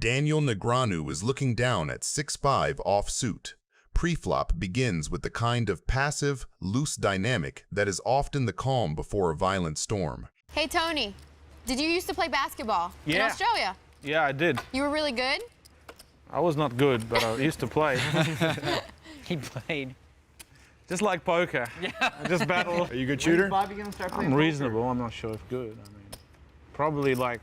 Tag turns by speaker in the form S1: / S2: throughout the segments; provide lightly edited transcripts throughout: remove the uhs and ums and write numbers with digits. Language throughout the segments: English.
S1: Daniel Negreanu is looking down at 6-5 offsuit. Preflop begins with the kind of passive, loose dynamic that is often the calm before a violent storm.
S2: Hey, Tony, did you used to play basketball in Australia?
S3: Yeah, I did.
S2: You were really good?
S3: I was not good, but I used to play.
S4: He played.
S3: Just like poker.
S4: Yeah.
S3: I just battle.
S5: Are you a good shooter?
S4: Bobby gonna start playing
S3: I'm reasonable. I'm not sure if good. I mean, probably like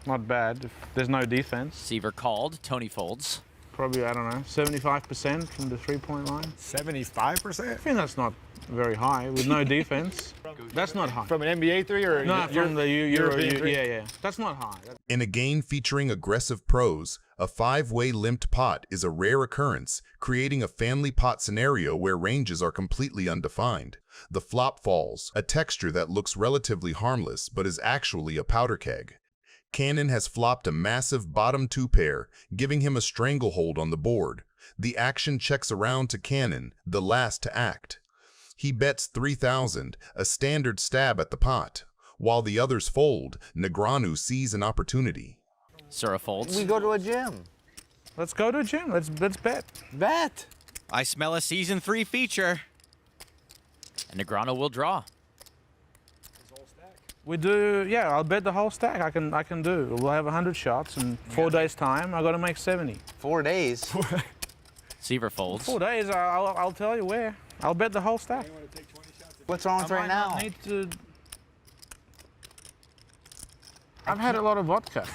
S3: not bad if there's no defense.
S6: Seaver called. Tony folds.
S3: Probably, I don't know, 75% from the three-point line.
S5: 75%?
S3: I think that's not very high with no defense. That's not high.
S5: From an NBA three or
S3: No, from the
S5: European three?
S3: Yeah. That's not high.
S1: In a game featuring aggressive pros, a 5-way limped pot is a rare occurrence, creating a family pot scenario where ranges are completely undefined. The flop falls, a texture that looks relatively harmless but is actually a powder keg. Cannon has flopped a massive bottom 2 pair, giving him a stranglehold on the board. The action checks around to Cannon, the last to act. He bets 3,000, a standard stab at the pot. While the others fold, Negreanu sees an opportunity.
S6: Sura folds.
S4: We go to a gym.
S3: Let's go to a gym. Let's bet.
S4: Bet.
S6: I smell a season 3 feature. And Negreanu will draw.
S3: We do, yeah, I'll bet the whole stack. I can do. We'll have 100 shots in 4 days' time. I got to make 70.
S4: 4 days.
S6: Seaver folds.
S3: 4 days, I'll tell you where. I'll bet the whole stack.
S4: What's wrong with right now?
S3: Need to... I've had a lot of vodka.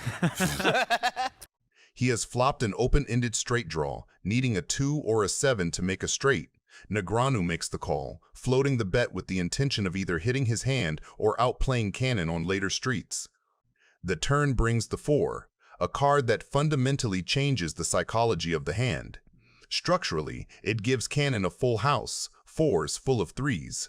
S1: He has flopped an open-ended straight draw, needing a 2 or a 7 to make a straight. Negreanu makes the call, floating the bet with the intention of either hitting his hand or outplaying Cannon on later streets. The turn brings the 4, a card that fundamentally changes the psychology of the hand. Structurally, it gives Cannon a full house, 4s full of 3s.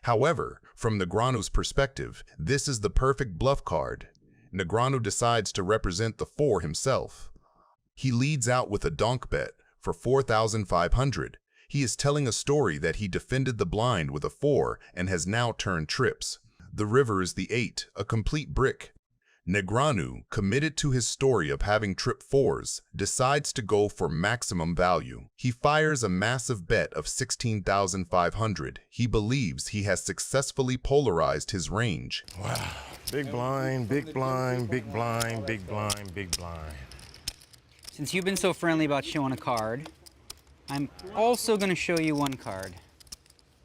S1: However, from Negreanu's perspective, this is the perfect bluff card. Negreanu decides to represent the 4 himself. He leads out with a donk bet for 4,500. He is telling a story that he defended the blind with a 4 and has now turned trips. The river is the 8, a complete brick. Negreanu, committed to his story of having tripped 4s, decides to go for maximum value. He fires a massive bet of 16,500. He believes he has successfully polarized his range.
S5: Wow. Big blind, big blind, big blind, big blind, big blind.
S4: Since you've been so friendly about showing a card, I'm also going to show you one card.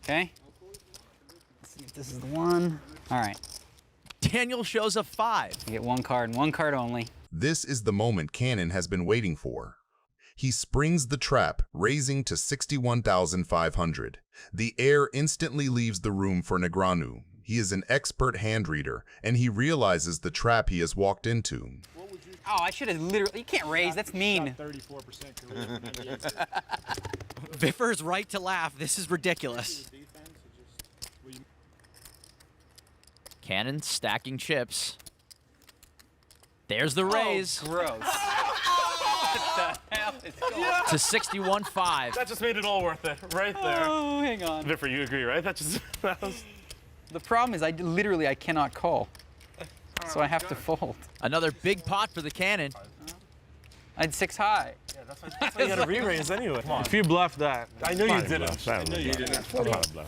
S4: Okay? Let's see if this is the one. All right.
S6: Daniel shows a 5.
S4: You get one card and one card only.
S1: This is the moment Cannon has been waiting for. He springs the trap, raising to 61,500. The air instantly leaves the room for Negreanu. He is an expert hand reader, and he realizes the trap he has walked into.
S4: Oh, I should have literally... You can't raise. That's mean.
S5: 34%.
S6: Viffer's right to laugh. This is ridiculous. Cannon stacking chips. There's the raise.
S4: Oh, gross. What the hell is going on?
S6: To 61.5.
S3: That just made it all worth it, right there.
S4: Oh, hang on.
S3: Viffer, you agree, right? That was...
S4: The problem is I cannot call. So I have to fold.
S6: Another big pot for the Cannon.
S4: I had 6 high.
S5: Yeah, that's why you got to re-raise anyway. Come on.
S3: If you bluffed that.
S5: I know you didn't. I know you didn't.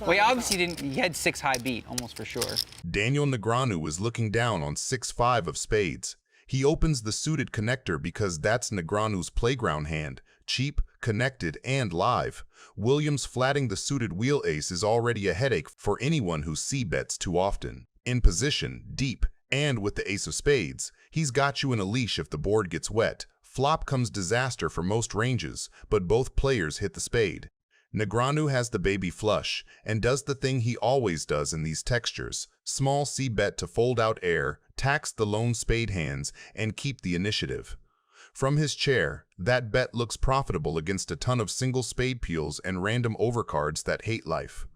S4: Well, he obviously didn't. He had 6 high beat, almost for sure.
S1: Daniel Negreanu is looking down on 6-5 of spades. He opens the suited connector because that's Negreanu's playground hand, cheap, connected, and live. Williams flatting the suited wheel ace is already a headache for anyone who c-bets too often. In position, deep, and with the ace of spades, he's got you in a leash if the board gets wet. Flop comes disaster for most ranges, but both players hit the spade. Negreanu has the baby flush, and does the thing he always does in these textures. Small c-bet to fold out air, tax the lone spade hands, and keep the initiative. From his chair, that bet looks profitable against a ton of single spade peels and random overcards that hate life.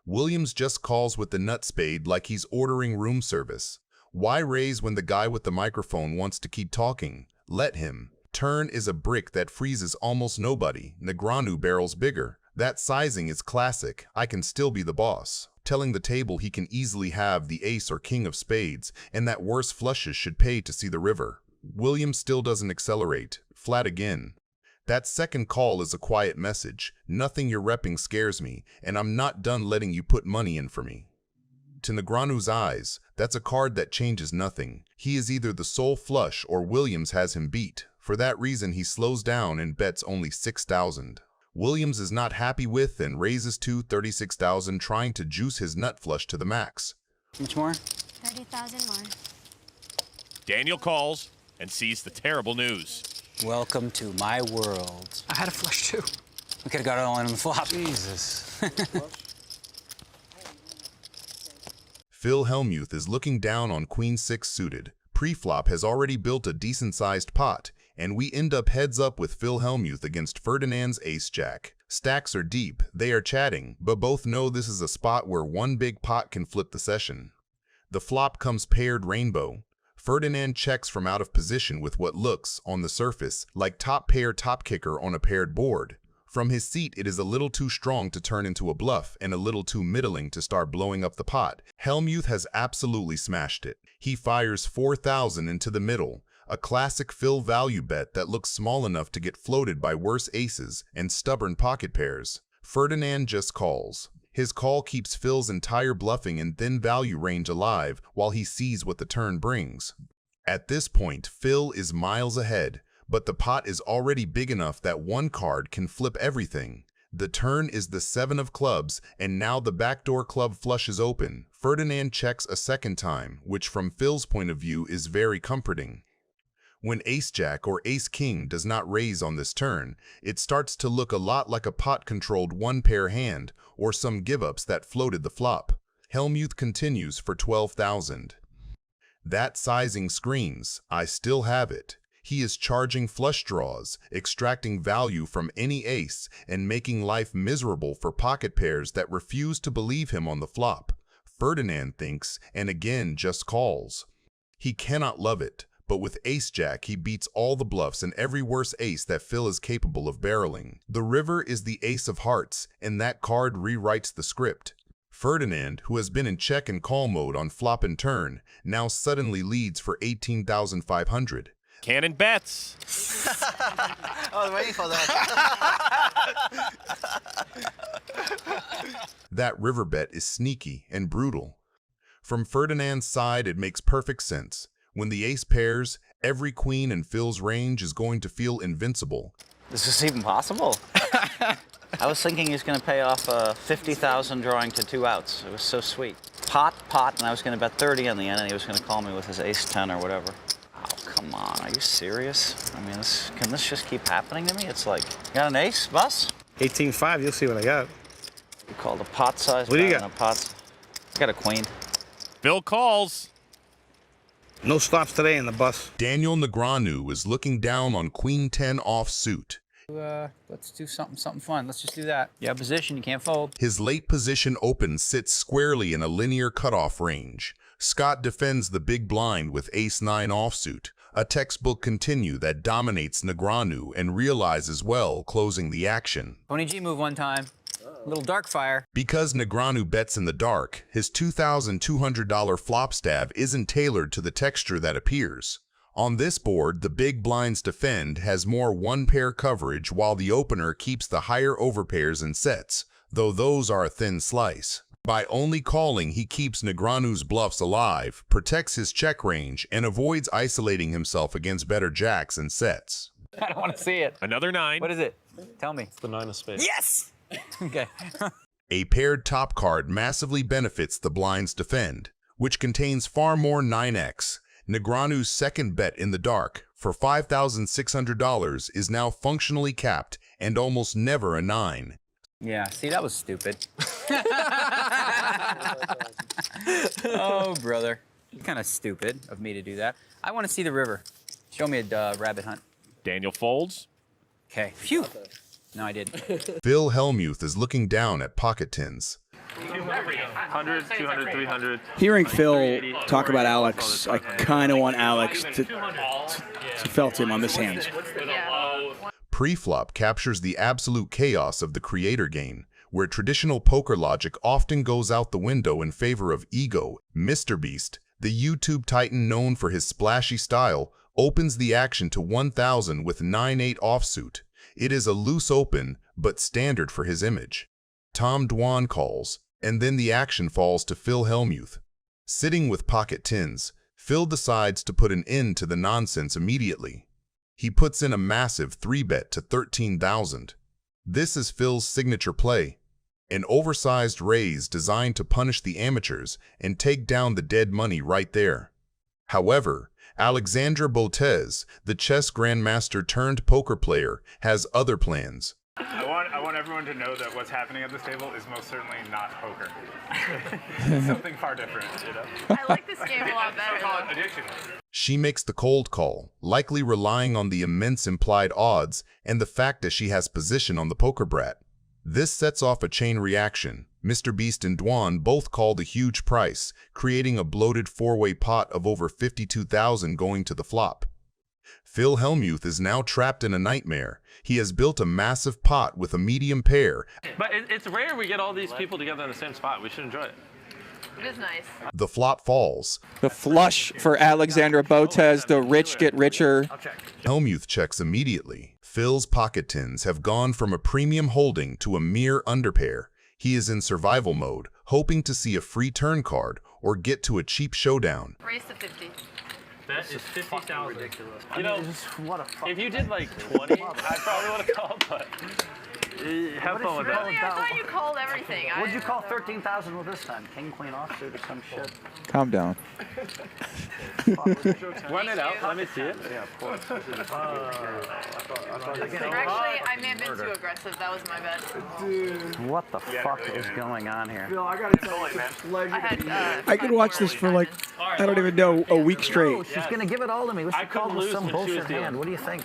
S1: Williams just calls with the nut spade like he's ordering room service. Why raise when the guy with the microphone wants to keep talking? Let him. Turn is a brick that freezes almost nobody. Negreanu barrels bigger. That sizing is classic. I can still be the boss. Telling the table he can easily have the ace or king of spades, and that worse flushes should pay to see the river. Williams still doesn't accelerate. Flat again. That second call is a quiet message. Nothing you're repping scares me, and I'm not done letting you put money in for me. To Negreanu's eyes, that's a card that changes nothing. He is either the sole flush or Williams has him beat. For that reason, he slows down and bets only 6,000. Williams is not happy with and raises to 36,000, trying to juice his nut flush to the max.
S4: Much more?
S2: 30,000 more.
S6: Daniel calls and sees the terrible news.
S4: Welcome to my world. I had a flush too. We could have got it all in on the flop. Jesus.
S1: Phil Hellmuth is looking down on Queen 6 suited. Pre-flop has already built a decent-sized pot, and we end up heads up with Phil Hellmuth against Ferdinand's ace-jack. Stacks are deep, they are chatting, but both know this is a spot where one big pot can flip the session. The flop comes paired rainbow. Ferdinand checks from out of position with what looks, on the surface, like top pair top kicker on a paired board. From his seat, it is a little too strong to turn into a bluff and a little too middling to start blowing up the pot. Hellmuth has absolutely smashed it. He fires 4,000 into the middle, a classic Phil value bet that looks small enough to get floated by worse aces and stubborn pocket pairs. Ferdinand just calls. His call keeps Phil's entire bluffing and thin value range alive while he sees what the turn brings. At this point, Phil is miles ahead, but the pot is already big enough that one card can flip everything. The turn is the 7 of clubs, and now the backdoor club flush is open. Ferdinand checks a second time, which from Phil's point of view is very comforting. When ace-jack or ace-king does not raise on this turn, it starts to look a lot like a pot-controlled one-pair hand or some give-ups that floated the flop. Hellmuth continues for 12,000. That sizing screams, I still have it. He is charging flush draws, extracting value from any ace, and making life miserable for pocket pairs that refuse to believe him on the flop. Ferdinand thinks, and again just calls. He cannot love it, but with ace-jack he beats all the bluffs and every worse ace that Phil is capable of barreling. The river is the ace of hearts, and that card rewrites the script. Ferdinand, who has been in check and call mode on flop and turn, now suddenly leads for 18,500.
S6: Cannon bets.
S7: I was waiting for that.
S1: That river bet is sneaky and brutal. From Ferdinand's side, it makes perfect sense. When the ace pairs, every queen in Phil's range is going to feel invincible.
S7: Is this even possible? I was thinking he was going to pay off 50,000 drawing to 2 outs. It was so sweet. Pot, and I was going to bet 30 on the end, and he was going to call me with his ace-10 or whatever. Oh, come on. Are you serious? I mean, can this just keep happening to me? It's like, you got an ace, Bus?
S3: 18-5, you'll see what I got.
S7: You called a pot size.
S3: What do you got?
S7: A pot. I got a queen.
S6: Phil calls.
S3: No stops today in the bus.
S1: Daniel Negreanu is looking down on Queen 10 offsuit.
S4: Let's do something fun. Let's just do that. You have position, you can't fold.
S1: His late position open sits squarely in a linear cutoff range. Scott defends the big blind with ace-9 offsuit, a textbook continue that dominates Negreanu and realizes well closing the action.
S4: Pony G move one time. Little dark fire.
S1: Because Negreanu bets in the dark, his $2,200 flop stab isn't tailored to the texture that appears. On this board, the big blinds defend has more one-pair coverage while the opener keeps the higher overpairs and sets, though those are a thin slice. By only calling, he keeps Negreanu's bluffs alive, protects his check range, and avoids isolating himself against better jacks and sets.
S4: I don't want to see it.
S6: Another 9.
S4: What is it? Tell me.
S8: The 9 of spades.
S4: Yes! Okay.
S1: A paired top card massively benefits the blind's defend, which contains far more 9x. Negreanu's second bet in the dark for $5,600 is now functionally capped and almost never a 9.
S4: Yeah, see, that was stupid. Oh, brother. Kind of stupid of me to do that. I want to see the river. Show me a rabbit hunt.
S6: Daniel folds.
S4: Okay. Phew. No, I didn't.
S1: Phil Hellmuth is looking down at pocket tins.
S8: 100, 200, 300.
S9: Hearing Phil talk about Alex, I kind of want Alex to felt him on this hand.
S1: Pre-flop captures the absolute chaos of the creator game, where traditional poker logic often goes out the window in favor of ego. Mr. Beast, the YouTube titan known for his splashy style, opens the action to 1,000 with 9-8 offsuit. It is a loose open, but standard for his image. Tom Dwan calls, and then the action falls to Phil Hellmuth. Sitting with pocket tens, Phil decides to put an end to the nonsense immediately. He puts in a massive 3-bet to 13,000. This is Phil's signature play, an oversized raise designed to punish the amateurs and take down the dead money right there. However, Alexandra Botez, the chess grandmaster turned poker player, has other plans.
S8: I want everyone to know that what's happening at this table is most certainly not poker. Something far different, you know?
S2: I like this game a lot better.
S8: Call it addiction.
S1: She makes the cold call, likely relying on the immense implied odds and the fact that she has position on the poker brat. This sets off a chain reaction. Mr. Beast and Dwan both called a huge price, creating a bloated four-way pot of over 52,000 going to the flop. Phil Hellmuth is now trapped in a nightmare. He has built a massive pot with a medium pair.
S8: But it's rare we get all these people together in the same spot. We should enjoy it.
S2: It is nice.
S1: The flop falls.
S10: The flush for Alexandra Botez, the rich get richer.
S1: Hellmuth checks immediately. Phil's pocket tens have gone from a premium holding to a mere underpair. He is in survival mode, hoping to see a free turn card or get to a cheap showdown.
S2: Raise to 50.
S8: That is 50,000. You know, if you did like 20, I probably would have called, but have fun with that.
S2: Really? I thought you called everything.
S7: What'd you call 13,000 with this time? King, queen offsuit or some shit?
S10: Calm down.
S8: Run it out. Let me see it.
S7: Yeah, of course.
S2: Actually, I may have been too aggressive. That was my bad.
S7: What the fuck is going on here?
S10: I could watch this for like, I don't even know, a week straight.
S7: She's gonna give it all to me. What's she called with some bullshit hand? What do you think?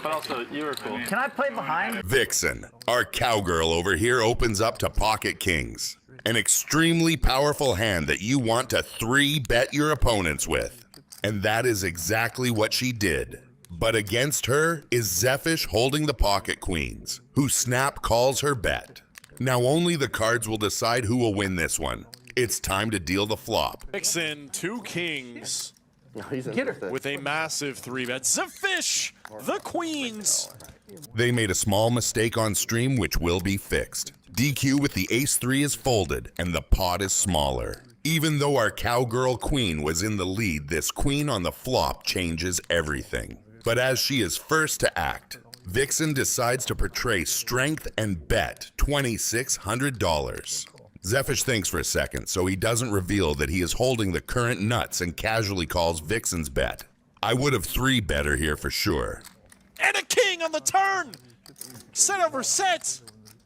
S8: But also, you were cool.
S7: Can I play behind?
S11: Vixen, our cowgirl over here, opens up to pocket kings. An extremely powerful hand that you want to 3-bet your opponents with. And that is exactly what she did. But against her is Zephysh holding the pocket queens, who snap calls her bet. Now only the cards will decide who will win this one. It's time to deal the flop.
S12: Vixen, 2 kings.
S7: Get her.
S12: With a massive 3-bet. Zephysh, the queens.
S11: They made a small mistake on stream which will be fixed. DQ with the ace-3 is folded and the pot is smaller. Even though our cowgirl queen was in the lead, this queen on the flop changes everything. But as she is first to act, Vixen decides to portray strength and bet $2,600. Zephysh thinks for a second, so he doesn't reveal that he is holding the current nuts and casually calls Vixen's bet. I would have 3-bet her here for sure.
S12: And a king on the turn. Set over set.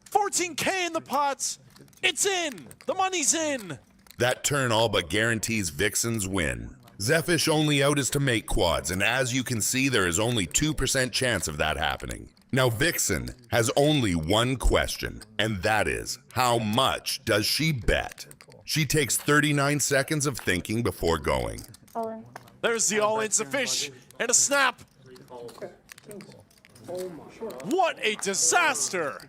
S12: 14K in the pots. It's in. The money's in.
S11: That turn all but guarantees Vixen's win. Zephysh only out is to make quads, and as you can see, there is only 2% chance of that happening. Now Vixen has only one question, and that is, how much does she bet? She takes 39 seconds of thinking before going.
S12: There's the all-in Zephysh and a snap. What a disaster!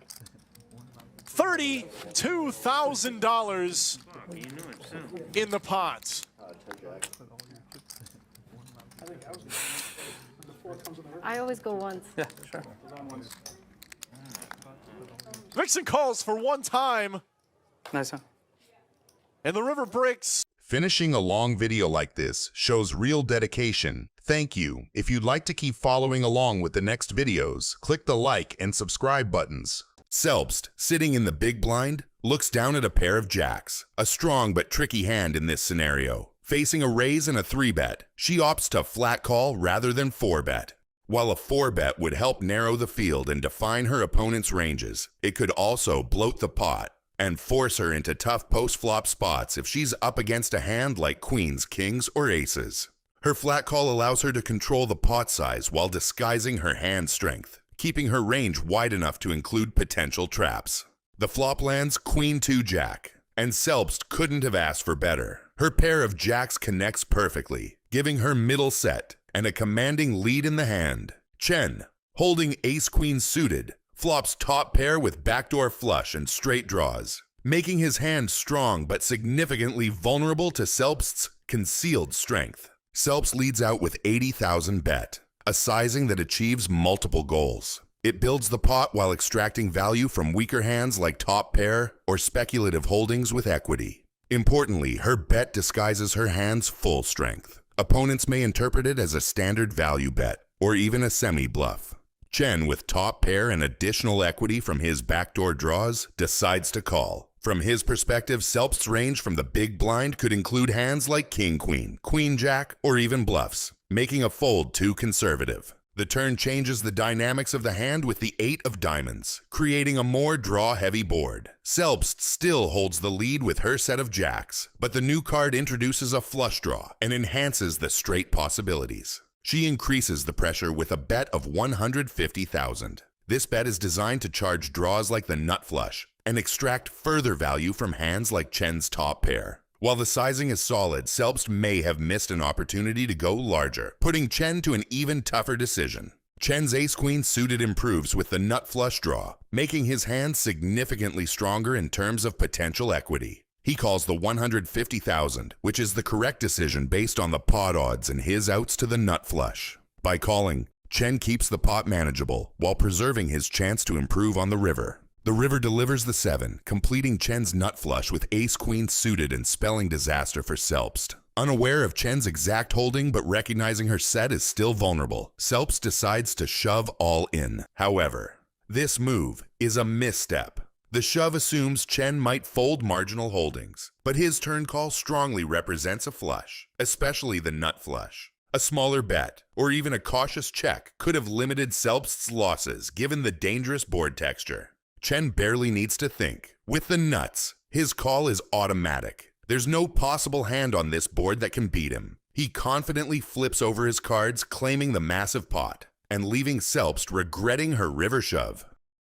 S12: $32,000 in the pot.
S2: I always go once.
S3: Yeah, sure.
S12: Vixen calls for one time.
S3: Nice, huh?
S12: And the river breaks.
S1: Finishing a long video like this shows real dedication. Thank you. If you'd like to keep following along with the next videos, click the like and subscribe buttons.
S11: Selbst, sitting in the big blind, looks down at a pair of jacks, a strong but tricky hand in this scenario. Facing a raise and a 3-bet, she opts to flat call rather than 4-bet. While a 4-bet would help narrow the field and define her opponent's ranges, it could also bloat the pot and force her into tough post-flop spots if she's up against a hand like queens, kings, or aces. Her flat call allows her to control the pot size while disguising her hand strength, keeping her range wide enough to include potential traps. The flop lands Queen 2 Jack, and Selbst couldn't have asked for better. Her pair of jacks connects perfectly, giving her middle set and a commanding lead in the hand. Chen, holding ace-queen suited, flops top pair with backdoor flush and straight draws, making his hand strong but significantly vulnerable to Selbst's concealed strength. Selps leads out with 80,000 bet, a sizing that achieves multiple goals. It builds the pot while extracting value from weaker hands like top pair or speculative holdings with equity. Importantly, her bet disguises her hand's full strength. Opponents may interpret it as a standard value bet or even a semi-bluff. Chen, with top pair and additional equity from his backdoor draws, decides to call. From his perspective, Selp's range from the big blind could include hands like king-queen, queen-jack, or even bluffs, making a fold too conservative. The turn changes the dynamics of the hand with the 8 of diamonds, creating a more draw-heavy board. Selps still holds the lead with her set of jacks, but the new card introduces a flush draw and enhances the straight possibilities. She increases the pressure with a bet of 150,000. This bet is designed to charge draws like the nut flush and extract further value from hands like Chen's top pair. While the sizing is solid, Selps may have missed an opportunity to go larger, putting Chen to an even tougher decision. Chen's ace-queen suited improves with the nut flush draw, making his hand significantly stronger in terms of potential equity. He calls the 150,000, which is the correct decision based on the pot odds and his outs to the nut flush. By calling, Chen keeps the pot manageable while preserving his chance to improve on the river. The river delivers the 7, completing Chen's nut flush with ace-queen suited and spelling disaster for Selps. Unaware of Chen's exact holding but recognizing her set is still vulnerable, Selps decides to shove all in. However, this move is a misstep. The shove assumes Chen might fold marginal holdings, but his turn call strongly represents a flush, especially the nut flush. A smaller bet, or even a cautious check, could have limited Selps' losses given the dangerous board texture. Chen barely needs to think. With the nuts, his call is automatic. There's no possible hand on this board that can beat him. He confidently flips over his cards, claiming the massive pot, and leaving Selps regretting her river shove.